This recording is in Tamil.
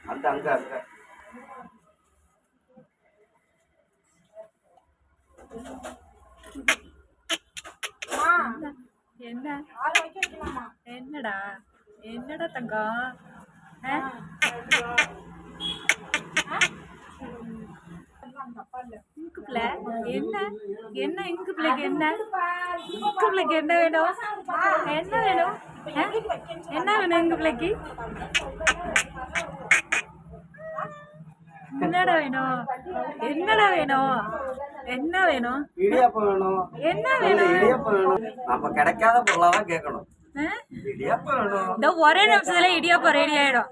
அந்த அங்க அங்க என்ன என்னடா என்னடா தங்கம் இங்கு பிள்ளை என்ன என்ன இங்கு பிள்ளைக்கு என்ன இங்கு பிள்ளைக்கு என்ன வேணும் என்ன வேணும் என்ன வேணும் இங்கு பிள்ளைக்கு என்னடா வேணும் என்னடா வேணும் என்ன வேணும் இடியாப்பம் வேணும் என்ன வேணும் இடியாப்பம் வேணும் நம்ம கிடைக்காத பொருளாதான் கேட்கணும் இடியாப்பம் வேணும் இந்த ஒரே நிமிஷத்துல இடியாப்பம் ரெடி ஆயிடும்